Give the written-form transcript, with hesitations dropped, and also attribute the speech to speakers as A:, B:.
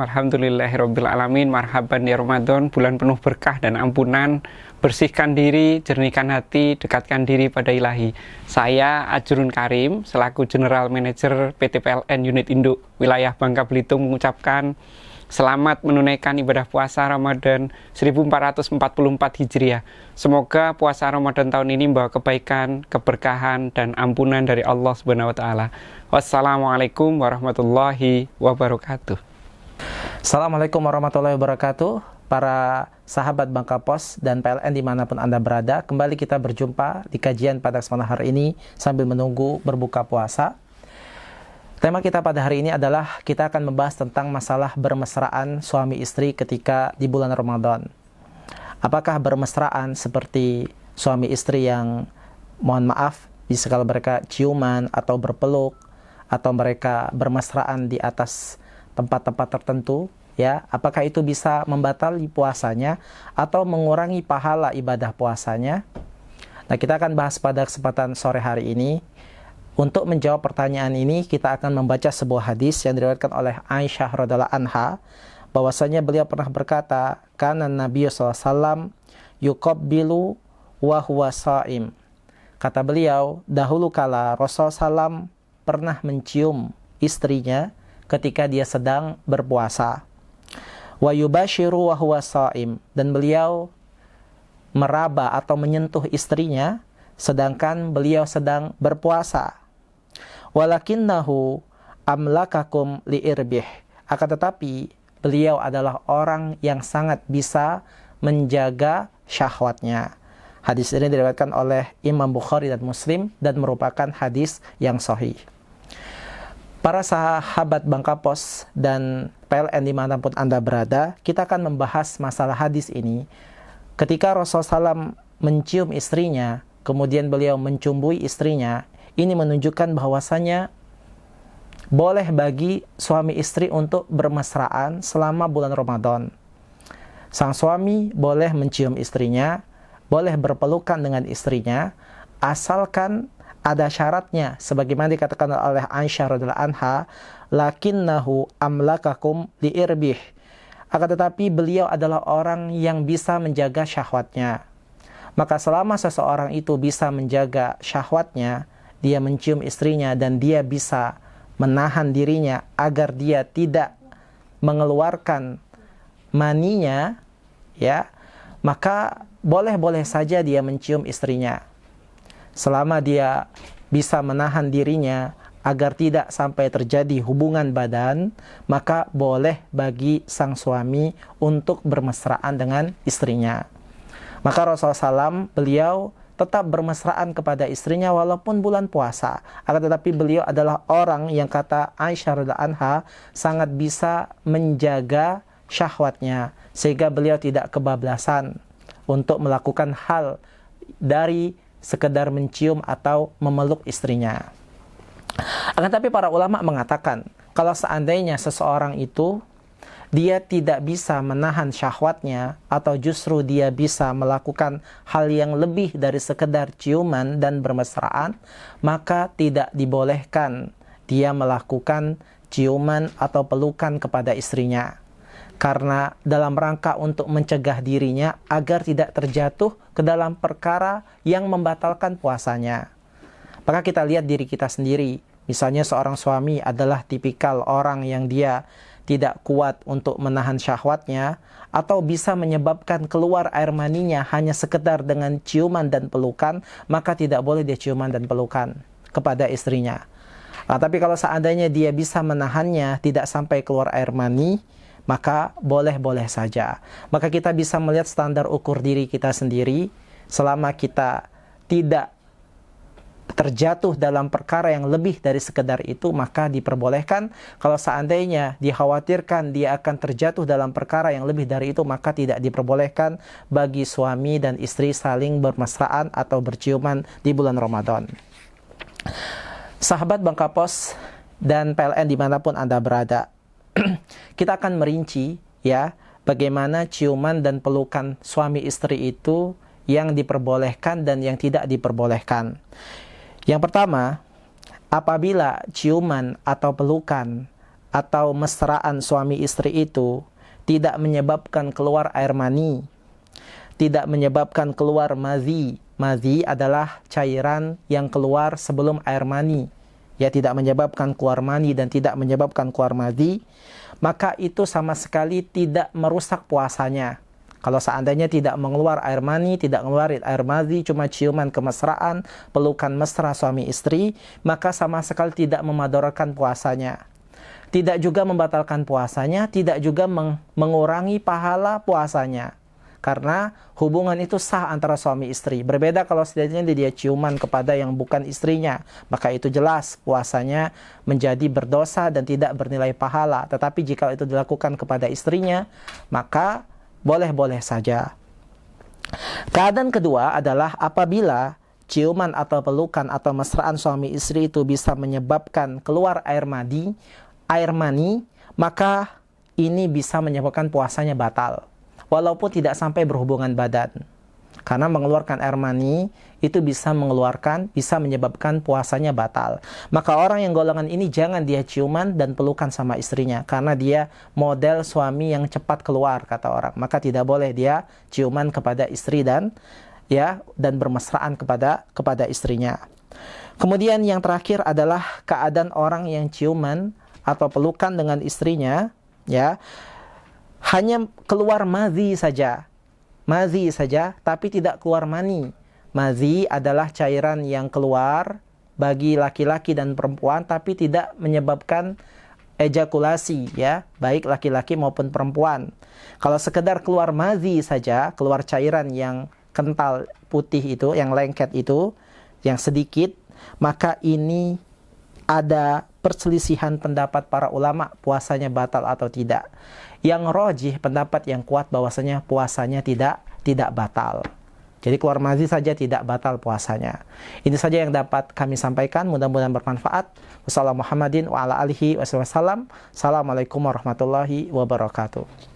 A: Alhamdulillahirabbil alamin. Marhaban ya Ramadan, bulan penuh berkah dan ampunan. Bersihkan diri, jernihkan hati, dekatkan diri pada Ilahi. Saya Ajrun Karim selaku General Manager PT PLN Unit Induk Wilayah Bangka Belitung mengucapkan selamat menunaikan ibadah puasa Ramadan 1444 Hijriah. Semoga puasa Ramadan tahun ini membawa kebaikan, keberkahan, dan ampunan dari Allah Subhanahu wa Ta'ala. Wassalamualaikum warahmatullahi wabarakatuh.
B: Assalamualaikum warahmatullahi wabarakatuh. Para sahabat Bangka Pos dan PLN dimanapun Anda berada, kembali kita berjumpa di kajian pada kesempatan hari ini sambil menunggu berbuka puasa. Tema kita pada hari ini adalah kita akan membahas tentang masalah bermesraan suami istri ketika di bulan Ramadan. Apakah bermesraan seperti suami istri yang, mohon maaf, bisa kalau mereka ciuman atau berpeluk, atau mereka bermesraan di atas tempat-tempat tertentu, ya, apakah itu bisa membatali puasanya atau mengurangi pahala ibadah puasanya? Nah, kita akan bahas pada kesempatan sore hari ini. Untuk menjawab pertanyaan ini, kita akan membaca sebuah hadis yang diriwayatkan oleh Aisyah radhiyallahu anha, bahwasanya beliau pernah berkata, "Kana Nabi sallallahu alaihi wasallam yuqabbilu wa huwa shaim." Kata beliau, dahulu kala Rasul sallam pernah mencium istrinya ketika dia sedang berpuasa. Wa yubashiru wa huwa shaim, dan beliau meraba atau menyentuh istrinya sedangkan beliau sedang berpuasa. Walakinnahu amlakakum liirbih, akan tetapi beliau adalah orang yang sangat bisa menjaga syahwatnya. Hadis ini diriwayatkan oleh Imam Bukhari dan Muslim dan merupakan hadis yang sahih. Para sahabat Bangka Pos dan PLN dimanapun Anda berada, kita akan membahas masalah hadis ini. Ketika Rasulullah SAW mencium istrinya, kemudian beliau mencumbui istrinya, ini menunjukkan bahwasanya boleh bagi suami istri untuk bermesraan selama bulan Ramadan. Sang suami boleh mencium istrinya, boleh berpelukan dengan istrinya, asalkan ada syaratnya, sebagaimana dikatakan oleh Aisyah radhiyallahu anha, lakinnahu amlakakum liirbih. Akan tetapi beliau adalah orang yang bisa menjaga syahwatnya. Maka selama seseorang itu bisa menjaga syahwatnya, dia mencium istrinya dan dia bisa menahan dirinya agar dia tidak mengeluarkan maninya, ya, maka boleh-boleh saja dia mencium istrinya. Selama dia bisa menahan dirinya agar tidak sampai terjadi hubungan badan, maka boleh bagi sang suami untuk bermesraan dengan istrinya. Maka Rasulullah SAW, beliau tetap bermesraan kepada istrinya walaupun bulan puasa. Akan tetapi beliau adalah orang yang, kata Aisyah radhiyallahu anha, sangat bisa menjaga syahwatnya, sehingga beliau tidak kebablasan untuk melakukan hal dari sekedar mencium atau memeluk istrinya. Akan tetapi para ulama mengatakan, kalau seandainya seseorang itu dia tidak bisa menahan syahwatnya, atau justru dia bisa melakukan hal yang lebih dari sekedar ciuman dan bermesraan, maka tidak dibolehkan dia melakukan ciuman atau pelukan kepada istrinya. Karena dalam rangka untuk mencegah dirinya agar tidak terjatuh ke dalam perkara yang membatalkan puasanya. Maka kita lihat diri kita sendiri. Misalnya seorang suami adalah tipikal orang yang dia tidak kuat untuk menahan syahwatnya, atau bisa menyebabkan keluar air maninya hanya sekedar dengan ciuman dan pelukan, maka tidak boleh dia ciuman dan pelukan kepada istrinya. Tapi kalau seandainya dia bisa menahannya tidak sampai keluar air mani, maka boleh-boleh saja. Maka kita bisa melihat standar ukur diri kita sendiri. Selama kita tidak terjatuh dalam perkara yang lebih dari sekedar itu, maka diperbolehkan. Kalau seandainya dikhawatirkan dia akan terjatuh dalam perkara yang lebih dari itu, maka tidak diperbolehkan bagi suami dan istri saling bermesraan atau berciuman di bulan Ramadan. Sahabat Bangka Pos dan PLN dimanapun Anda berada, kita akan merinci, ya, bagaimana ciuman dan pelukan suami istri itu yang diperbolehkan dan yang tidak diperbolehkan. Yang pertama, apabila ciuman atau pelukan atau mesraan suami istri itu tidak menyebabkan keluar air mani, tidak menyebabkan keluar madhi. Madhi adalah cairan yang keluar sebelum air mani. Ya, tidak menyebabkan keluar mani dan tidak menyebabkan keluar madhi, maka itu sama sekali tidak merusak puasanya. Kalau seandainya tidak mengeluar air mani, tidak mengeluarkan air madhi, cuma ciuman kemesraan, pelukan mesra suami istri, maka sama sekali tidak memadaratkan puasanya. Tidak juga membatalkan puasanya, tidak juga mengurangi pahala puasanya. Karena hubungan itu sah antara suami istri. Berbeda kalau setidaknya dia ciuman kepada yang bukan istrinya, maka itu jelas puasanya menjadi berdosa dan tidak bernilai pahala. Tetapi jika itu dilakukan kepada istrinya, maka boleh-boleh saja. Keadaan kedua adalah apabila ciuman atau pelukan atau mesraan suami istri itu bisa menyebabkan keluar air mani, maka ini bisa menyebabkan puasanya batal. Walaupun tidak sampai berhubungan badan. Karena mengeluarkan air mani itu bisa menyebabkan puasanya batal. Maka orang yang golongan ini jangan dia ciuman dan pelukan sama istrinya. Karena dia model suami yang cepat keluar, kata orang. Maka tidak boleh dia ciuman kepada istri dan bermesraan kepada istrinya. Kemudian yang terakhir adalah keadaan orang yang ciuman atau pelukan dengan istrinya, ya, hanya keluar madhi saja, tapi tidak keluar mani. Madhi adalah cairan yang keluar bagi laki-laki dan perempuan, tapi tidak menyebabkan ejakulasi, ya, baik laki-laki maupun perempuan. Kalau sekedar keluar madhi saja, keluar cairan yang kental putih itu, yang lengket itu, yang sedikit, maka ini ada perselisihan pendapat para ulama puasanya batal atau tidak. Yang rajih, pendapat yang kuat bahwasanya puasanya tidak batal. Jadi keluar madhi saja tidak batal puasanya. Ini saja yang dapat kami sampaikan, mudah-mudahan bermanfaat. Wassalamualaikum warahmatullahi wabarakatuh.